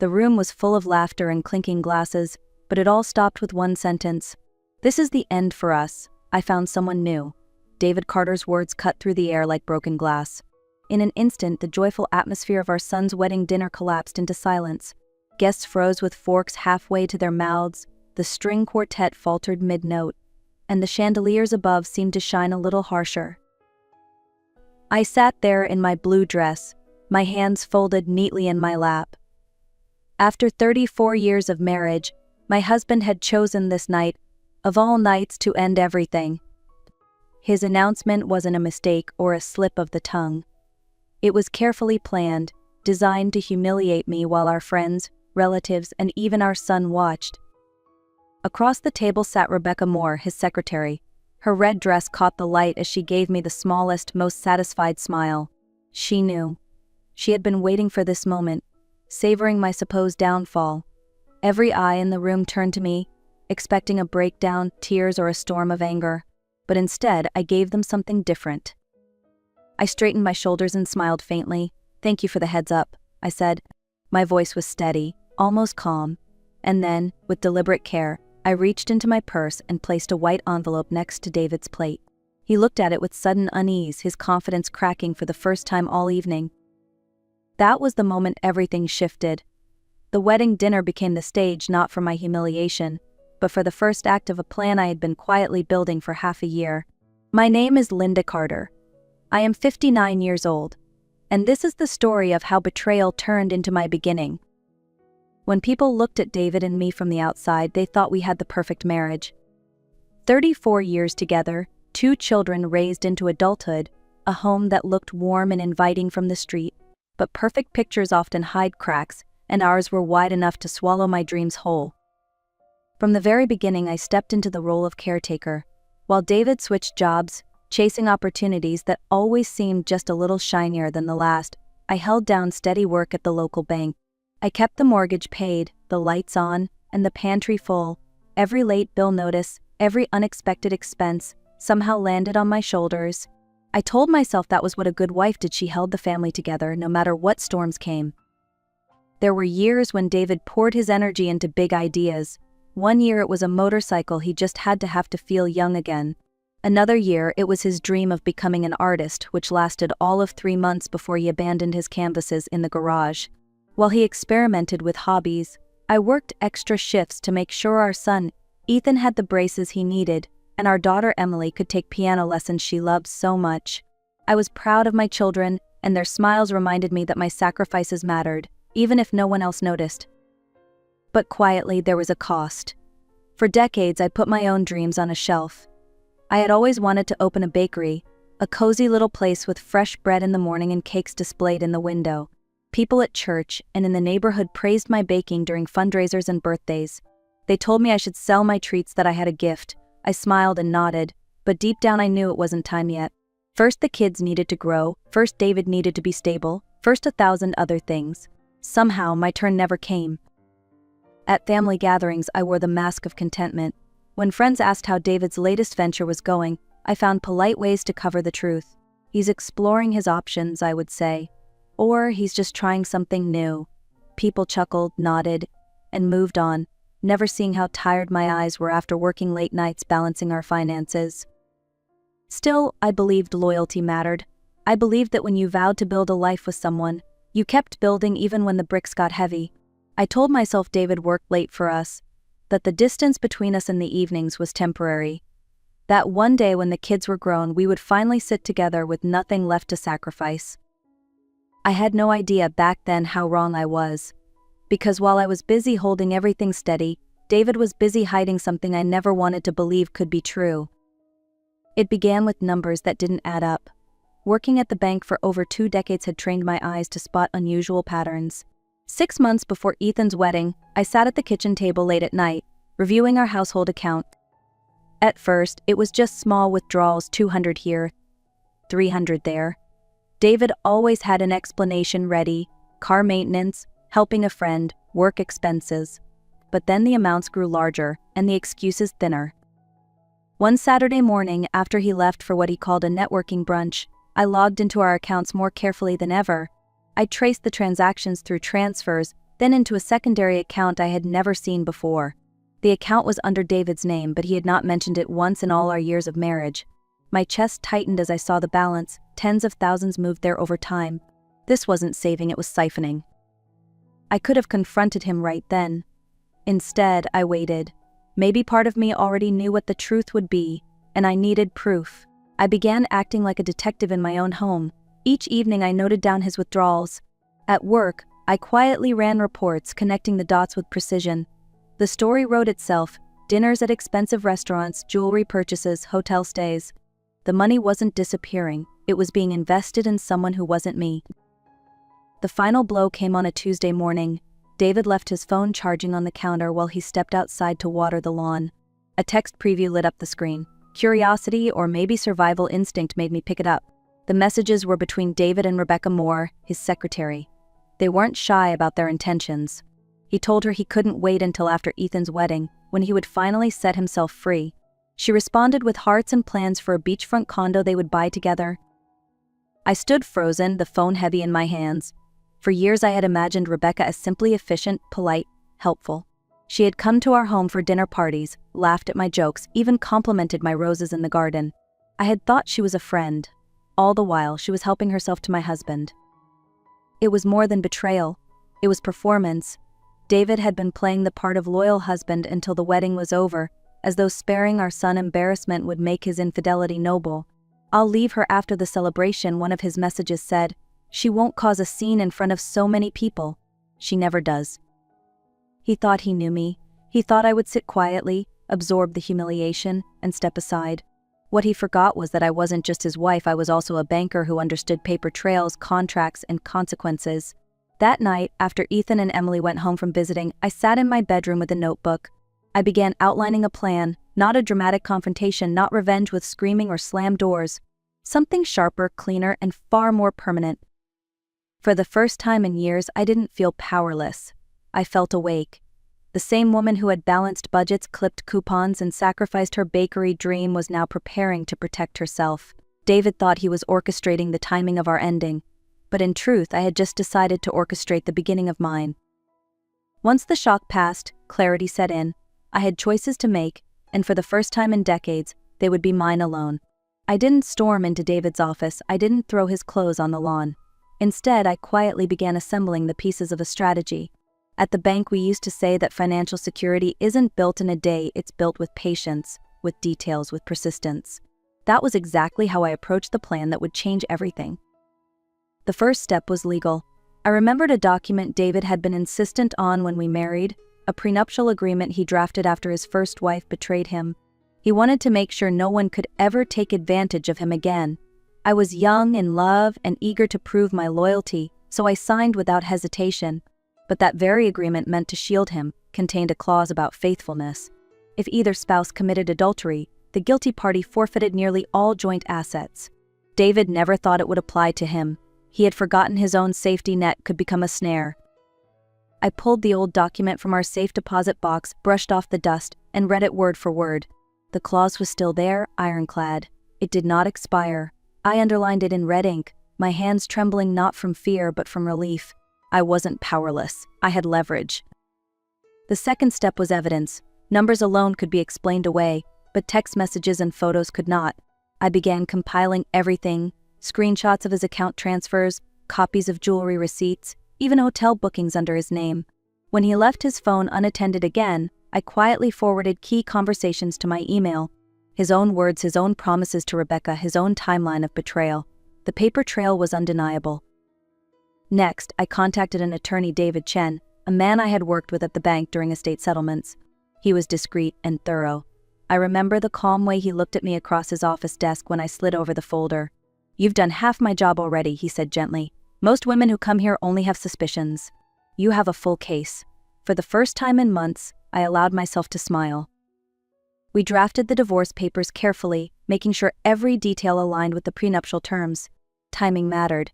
The room was full of laughter and clinking glasses, but it all stopped with one sentence. "This is the end for us. I found someone new." David Carter's words cut through the air like broken glass. In an instant, the joyful atmosphere of our son's wedding dinner collapsed into silence. Guests froze with forks halfway to their mouths, the string quartet faltered mid-note, and the chandeliers above seemed to shine a little harsher. I sat there in my blue dress, my hands folded neatly in my lap. After 34 years of marriage, my husband had chosen this night, of all nights, to end everything. His announcement wasn't a mistake or a slip of the tongue. It was carefully planned, designed to humiliate me while our friends, relatives, and even our son watched. Across the table sat Rebecca Moore, his secretary. Her red dress caught the light as she gave me the smallest, most satisfied smile. She knew. She had been waiting for this moment, savoring my supposed downfall. Every eye in the room turned to me, expecting a breakdown, tears, or a storm of anger. But instead, I gave them something different. I straightened my shoulders and smiled faintly. "Thank you for the heads up," I said. My voice was steady, almost calm. And then, with deliberate care, I reached into my purse and placed a white envelope next to David's plate. He looked at it with sudden unease, his confidence cracking for the first time all evening. That was the moment everything shifted. The wedding dinner became the stage not for my humiliation, but for the first act of a plan I had been quietly building for half a year. My name is Linda Carter. I am 59 years old, and this is the story of how betrayal turned into my beginning. When people looked at David and me from the outside, they thought we had the perfect marriage. 34 years together, 2 children raised into adulthood, a home that looked warm and inviting from the street, but perfect pictures often hide cracks, and ours were wide enough to swallow my dreams whole. From the very beginning, I stepped into the role of caretaker, while David switched jobs, chasing opportunities that always seemed just a little shinier than the last. I held down steady work at the local bank. I kept the mortgage paid, the lights on, and the pantry full. Every late bill notice, every unexpected expense, somehow landed on my shoulders. I told myself that was what a good wife did. She held the family together no matter what storms came. There were years when David poured his energy into big ideas. One year it was a motorcycle he just had to have to feel young again. Another year it was his dream of becoming an artist, which lasted all of 3 months before he abandoned his canvases in the garage. While he experimented with hobbies, I worked extra shifts to make sure our son, Ethan, had the braces he needed, and our daughter Emily could take piano lessons she loved so much. I was proud of my children, and their smiles reminded me that my sacrifices mattered, even if no one else noticed. But quietly, there was a cost. For decades, I put my own dreams on a shelf. I had always wanted to open a bakery, a cozy little place with fresh bread in the morning and cakes displayed in the window. People at church and in the neighborhood praised my baking during fundraisers and birthdays. They told me I should sell my treats, that I had a gift. I smiled and nodded, but deep down I knew it wasn't time yet. First the kids needed to grow, first David needed to be stable, first 1,000 other things. Somehow, my turn never came. At family gatherings, I wore the mask of contentment. When friends asked how David's latest venture was going, I found polite ways to cover the truth. He's exploring his options, I would say. Or he's just trying something new. People chuckled, nodded, and moved on, never seeing how tired my eyes were after working late nights balancing our finances. Still, I believed loyalty mattered. I believed that when you vowed to build a life with someone, you kept building even when the bricks got heavy. I told myself David worked late for us, that the distance between us in the evenings was temporary, that one day when the kids were grown we would finally sit together with nothing left to sacrifice. I had no idea back then how wrong I was, because while I was busy holding everything steady, David was busy hiding something I never wanted to believe could be true. It began with numbers that didn't add up. Working at the bank for over 2 decades had trained my eyes to spot unusual patterns. 6 months before Ethan's wedding, I sat at the kitchen table late at night, reviewing our household account. At first, it was just small withdrawals, 200 here, 300 there. David always had an explanation ready: car maintenance, helping a friend, work expenses. But then the amounts grew larger, and the excuses thinner. One Saturday morning, after he left for what he called a networking brunch, I logged into our accounts more carefully than ever. I traced the transactions through transfers, then into a secondary account I had never seen before. The account was under David's name, but he had not mentioned it once in all our years of marriage. My chest tightened as I saw the balance. Tens of thousands moved there over time. This wasn't saving, it was siphoning. I could have confronted him right then. Instead, I waited. Maybe part of me already knew what the truth would be, and I needed proof. I began acting like a detective in my own home. Each evening I noted down his withdrawals. At work, I quietly ran reports, connecting the dots with precision. The story wrote itself: dinners at expensive restaurants, jewelry purchases, hotel stays. The money wasn't disappearing, it was being invested in someone who wasn't me. The final blow came on a Tuesday morning. David left his phone charging on the counter while he stepped outside to water the lawn. A text preview lit up the screen. Curiosity, or maybe survival instinct, made me pick it up. The messages were between David and Rebecca Moore, his secretary. They weren't shy about their intentions. He told her he couldn't wait until after Ethan's wedding, when he would finally set himself free. She responded with hearts and plans for a beachfront condo they would buy together. I stood frozen, the phone heavy in my hands. For years I had imagined Rebecca as simply efficient, polite, helpful. She had come to our home for dinner parties, laughed at my jokes, even complimented my roses in the garden. I had thought she was a friend. All the while, she was helping herself to my husband. It was more than betrayal. It was performance. David had been playing the part of loyal husband until the wedding was over, as though sparing our son embarrassment would make his infidelity noble. "I'll leave her after the celebration," one of his messages said. "She won't cause a scene in front of so many people." She never does. He thought he knew me. He thought I would sit quietly, absorb the humiliation, and step aside. What he forgot was that I wasn't just his wife, I was also a banker who understood paper trails, contracts, and consequences. That night, after Ethan and Emily went home from visiting, I sat in my bedroom with a notebook. I began outlining a plan, not a dramatic confrontation, not revenge with screaming or slammed doors. Something sharper, cleaner, and far more permanent. For the first time in years, I didn't feel powerless. I felt awake. The same woman who had balanced budgets, clipped coupons, and sacrificed her bakery dream was now preparing to protect herself. David thought he was orchestrating the timing of our ending, but in truth, I had just decided to orchestrate the beginning of mine. Once the shock passed, clarity set in. I had choices to make, and for the first time in decades, they would be mine alone. I didn't storm into David's office, I didn't throw his clothes on the lawn. Instead, I quietly began assembling the pieces of a strategy. At the bank, we used to say that financial security isn't built in a day, it's built with patience, with details, with persistence. That was exactly how I approached the plan that would change everything. The first step was legal. I remembered a document David had been insistent on when we married, a prenuptial agreement he drafted after his first wife betrayed him. He wanted to make sure no one could ever take advantage of him again. I was young, in love, and eager to prove my loyalty, so I signed without hesitation. But that very agreement, meant to shield him, contained a clause about faithfulness. If either spouse committed adultery, the guilty party forfeited nearly all joint assets. David never thought it would apply to him. He had forgotten his own safety net could become a snare. I pulled the old document from our safe deposit box, brushed off the dust, and read it word for word. The clause was still there, ironclad. It did not expire. I underlined it in red ink, my hands trembling not from fear but from relief. I wasn't powerless. I had leverage. The second step was evidence. Numbers alone could be explained away, but text messages and photos could not. I began compiling everything: screenshots of his account transfers, copies of jewelry receipts, even hotel bookings under his name. When he left his phone unattended again, I quietly forwarded key conversations to my email. His own words, his own promises to Rebecca, his own timeline of betrayal. The paper trail was undeniable. Next, I contacted an attorney, David Chen, a man I had worked with at the bank during estate settlements. He was discreet and thorough. I remember the calm way he looked at me across his office desk when I slid over the folder. "You've done half my job already," he said gently. "Most women who come here only have suspicions. You have a full case." For the first time in months, I allowed myself to smile. We drafted the divorce papers carefully, making sure every detail aligned with the prenuptial terms. Timing mattered.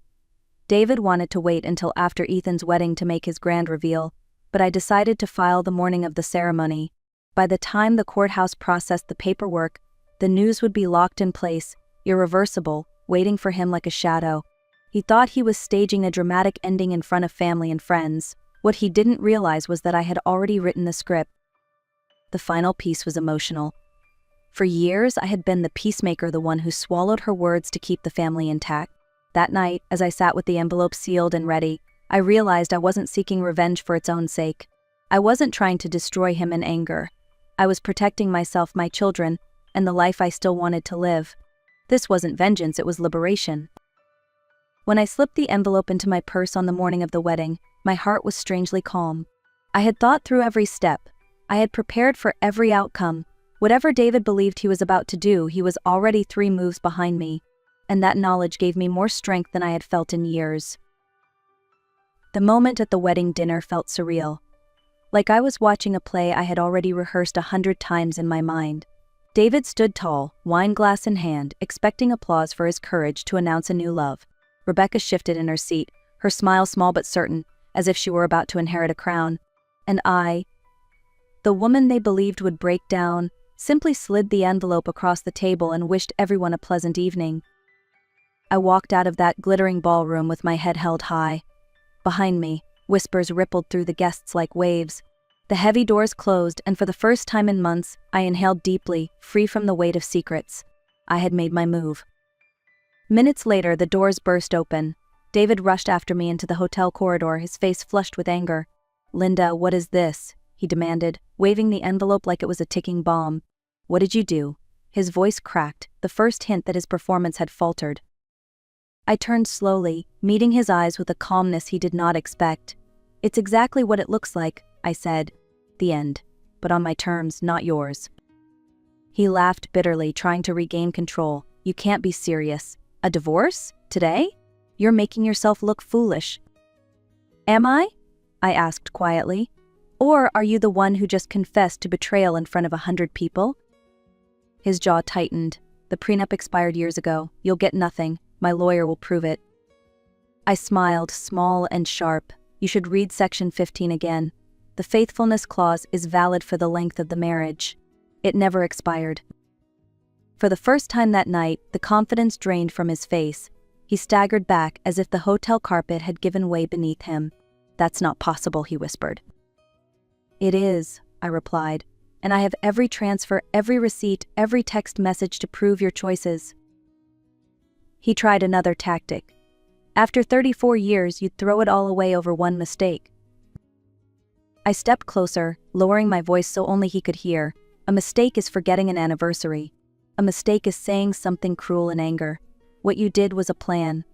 David wanted to wait until after Ethan's wedding to make his grand reveal, but I decided to file the morning of the ceremony. By the time the courthouse processed the paperwork, the news would be locked in place, irreversible, waiting for him like a shadow. He thought he was staging a dramatic ending in front of family and friends. What he didn't realize was that I had already written the script. The final piece was emotional. For years, I had been the peacemaker, the one who swallowed her words to keep the family intact. That night, as I sat with the envelope sealed and ready, I realized I wasn't seeking revenge for its own sake. I wasn't trying to destroy him in anger. I was protecting myself, my children, and the life I still wanted to live. This wasn't vengeance, it was liberation. When I slipped the envelope into my purse on the morning of the wedding, my heart was strangely calm. I had thought through every step. I had prepared for every outcome. Whatever David believed he was about to do, he was already 3 moves behind me, and that knowledge gave me more strength than I had felt in years. The moment at the wedding dinner felt surreal. Like I was watching a play I had already rehearsed 100 times in my mind. David stood tall, wine glass in hand, expecting applause for his courage to announce a new love. Rebecca shifted in her seat, her smile small but certain, as if she were about to inherit a crown. And I, the woman they believed would break down, simply slid the envelope across the table and wished everyone a pleasant evening. I walked out of that glittering ballroom with my head held high. Behind me, whispers rippled through the guests like waves. The heavy doors closed, and for the first time in months, I inhaled deeply, free from the weight of secrets. I had made my move. Minutes later, the doors burst open. David rushed after me into the hotel corridor, his face flushed with anger. "Linda, what is this?" he demanded, waving the envelope like it was a ticking bomb. "What did you do?" His voice cracked, the first hint that his performance had faltered. I turned slowly, meeting his eyes with a calmness he did not expect. "It's exactly what it looks like," I said. "The end. But on my terms, not yours." He laughed bitterly, trying to regain control. "You can't be serious. A divorce? Today? You're making yourself look foolish." "Am I?" I asked quietly. "Or are you the one who just confessed to betrayal in front of 100 people?" His jaw tightened. "The prenup expired years ago. You'll get nothing. My lawyer will prove it." I smiled, small and sharp. "You should read Section 15 again. The faithfulness clause is valid for the length of the marriage. It never expired." For the first time that night, the confidence drained from his face. He staggered back as if the hotel carpet had given way beneath him. "That's not possible," he whispered. "It is," I replied, "and I have every transfer, every receipt, every text message to prove your choices." He tried another tactic. "After 34 years, you'd throw it all away over one mistake." I stepped closer, lowering my voice so only he could hear. "A mistake is forgetting an anniversary. A mistake is saying something cruel in anger. What you did was a plan.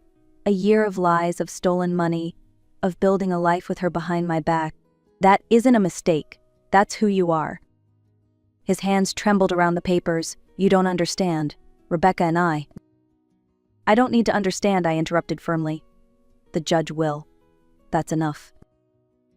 A year of lies, of stolen money, of building a life with her behind my back. That isn't a mistake. That's who you are." His hands trembled around the papers. "You don't understand. Rebecca and I." "I don't need to understand," I interrupted firmly. "The judge will. That's enough."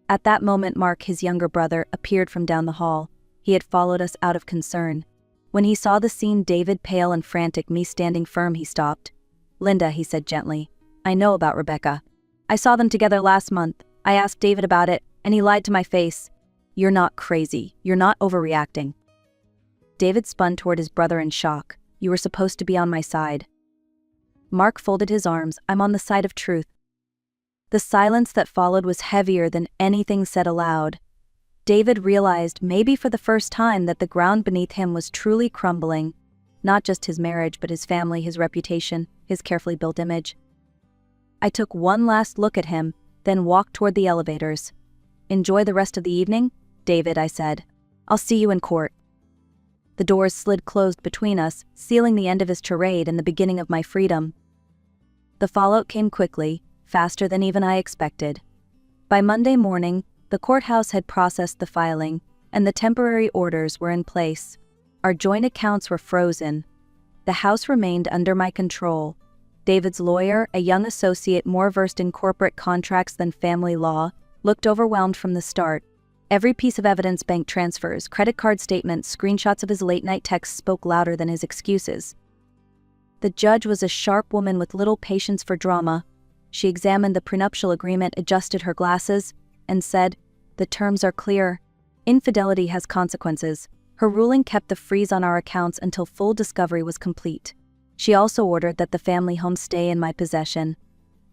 At that moment, Mark, his younger brother, appeared from down the hall. He had followed us out of concern. When he saw the scene, David pale and frantic, me standing firm, he stopped. "Linda," he said gently, "I know about Rebecca. I saw them together last month. I asked David about it, and he lied to my face. You're not crazy. You're not overreacting." David spun toward his brother in shock. "You were supposed to be on my side." Mark folded his arms. "I'm on the side of truth." The silence that followed was heavier than anything said aloud. David realized, maybe for the first time, that the ground beneath him was truly crumbling. Not just his marriage, but his family, his reputation, his carefully built image. I took one last look at him, then walked toward the elevators. "Enjoy the rest of the evening, David," I said. "I'll see you in court." The doors slid closed between us, sealing the end of his charade and the beginning of my freedom. The fallout came quickly, faster than even I expected. By Monday morning, the courthouse had processed the filing, and the temporary orders were in place. Our joint accounts were frozen. The house remained under my control. David's lawyer, a young associate more versed in corporate contracts than family law, looked overwhelmed from the start. Every piece of evidence, bank transfers, credit card statements, screenshots of his late-night texts spoke louder than his excuses. The judge was a sharp woman with little patience for drama. She examined the prenuptial agreement, adjusted her glasses, and said, "The terms are clear. Infidelity has consequences." Her ruling kept the freeze on our accounts until full discovery was complete. She also ordered that the family home stay in my possession.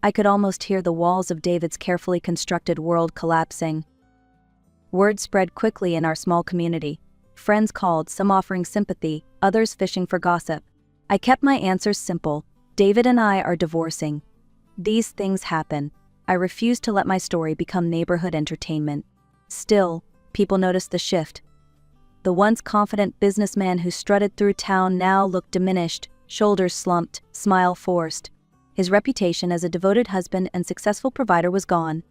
I could almost hear the walls of David's carefully constructed world collapsing. Word spread quickly in our small community. Friends called, some offering sympathy, others fishing for gossip. I kept my answers simple. David and I are divorcing. These things happen. I refused to let my story become neighborhood entertainment. Still, people noticed the shift. The once confident businessman who strutted through town now looked diminished, shoulders slumped, smile forced. His reputation as a devoted husband and successful provider was gone.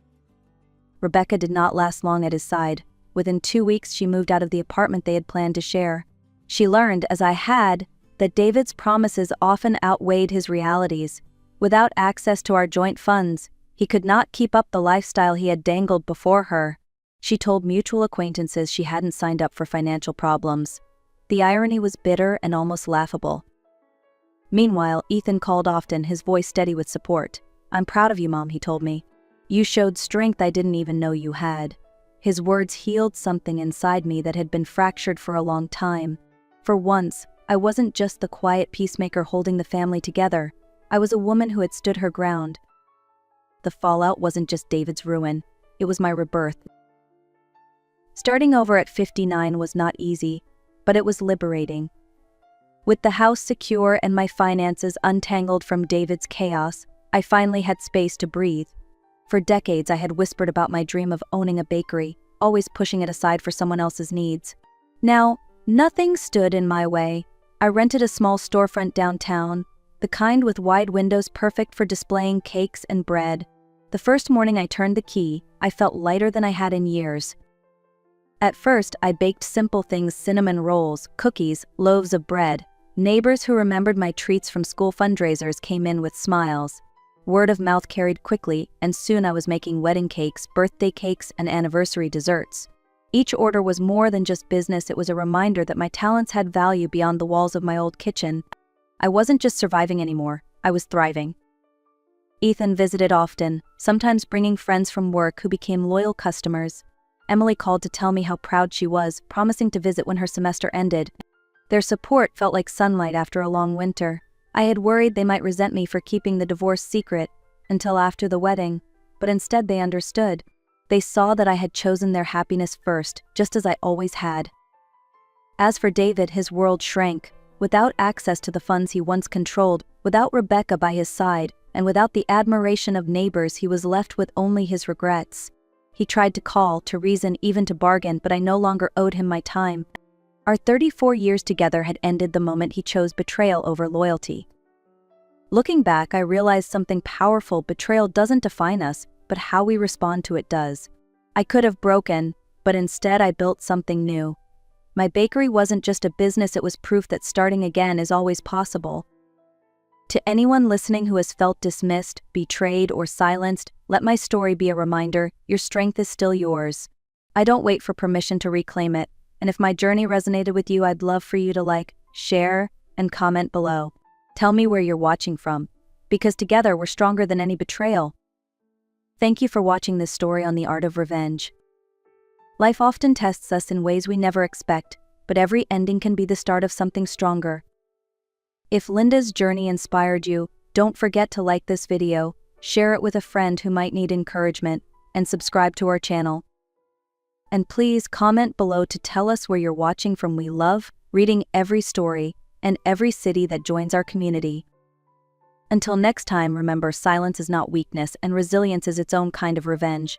Rebecca did not last long at his side. Within 2 weeks, she moved out of the apartment they had planned to share. She learned, as I had, that David's promises often outweighed his realities. Without access to our joint funds, he could not keep up the lifestyle he had dangled before her. She told mutual acquaintances she hadn't signed up for financial problems. The irony was bitter and almost laughable. Meanwhile, Ethan called often, his voice steady with support. "I'm proud of you, Mom," he told me. "You showed strength I didn't even know you had." His words healed something inside me that had been fractured for a long time. For once, I wasn't just the quiet peacemaker holding the family together. I was a woman who had stood her ground. The fallout wasn't just David's ruin, it was my rebirth. Starting over at 59 was not easy, but it was liberating. With the house secure and my finances untangled from David's chaos, I finally had space to breathe. For decades, I had whispered about my dream of owning a bakery, always pushing it aside for someone else's needs. Now, nothing stood in my way. I rented a small storefront downtown, the kind with wide windows perfect for displaying cakes and bread. The first morning I turned the key, I felt lighter than I had in years. At first, I baked simple things: cinnamon rolls, cookies, loaves of bread. Neighbors who remembered my treats from school fundraisers came in with smiles. Word of mouth carried quickly, and soon I was making wedding cakes, birthday cakes, and anniversary desserts. Each order was more than just business, it was a reminder that my talents had value beyond the walls of my old kitchen. I wasn't just surviving anymore, I was thriving. Ethan visited often, sometimes bringing friends from work who became loyal customers. Emily called to tell me how proud she was, promising to visit when her semester ended. Their support felt like sunlight after a long winter. I had worried they might resent me for keeping the divorce secret until after the wedding, but instead they understood. They saw that I had chosen their happiness first, just as I always had. As for David, his world shrank. Without access to the funds he once controlled, without Rebecca by his side, and without the admiration of neighbors, he was left with only his regrets. He tried to call, to reason, even to bargain, but I no longer owed him my time. Our 34 years together had ended the moment he chose betrayal over loyalty. Looking back, I realized something powerful: betrayal doesn't define us, but how we respond to it does. I could have broken, but instead I built something new. My bakery wasn't just a business, it was proof that starting again is always possible. To anyone listening who has felt dismissed, betrayed, or silenced, let my story be a reminder: your strength is still yours. I don't wait for permission to reclaim it. And if my journey resonated with you, I'd love for you to like, share, and comment below. Tell me where you're watching from, because together we're stronger than any betrayal. Thank you for watching this story on the art of revenge. Life often tests us in ways we never expect, but every ending can be the start of something stronger. If Linda's journey inspired you, don't forget to like this video, share it with a friend who might need encouragement, and subscribe to our channel. And please comment below to tell us where you're watching from. We love reading every story and every city that joins our community. Until next time, remember, silence is not weakness, and resilience is its own kind of revenge.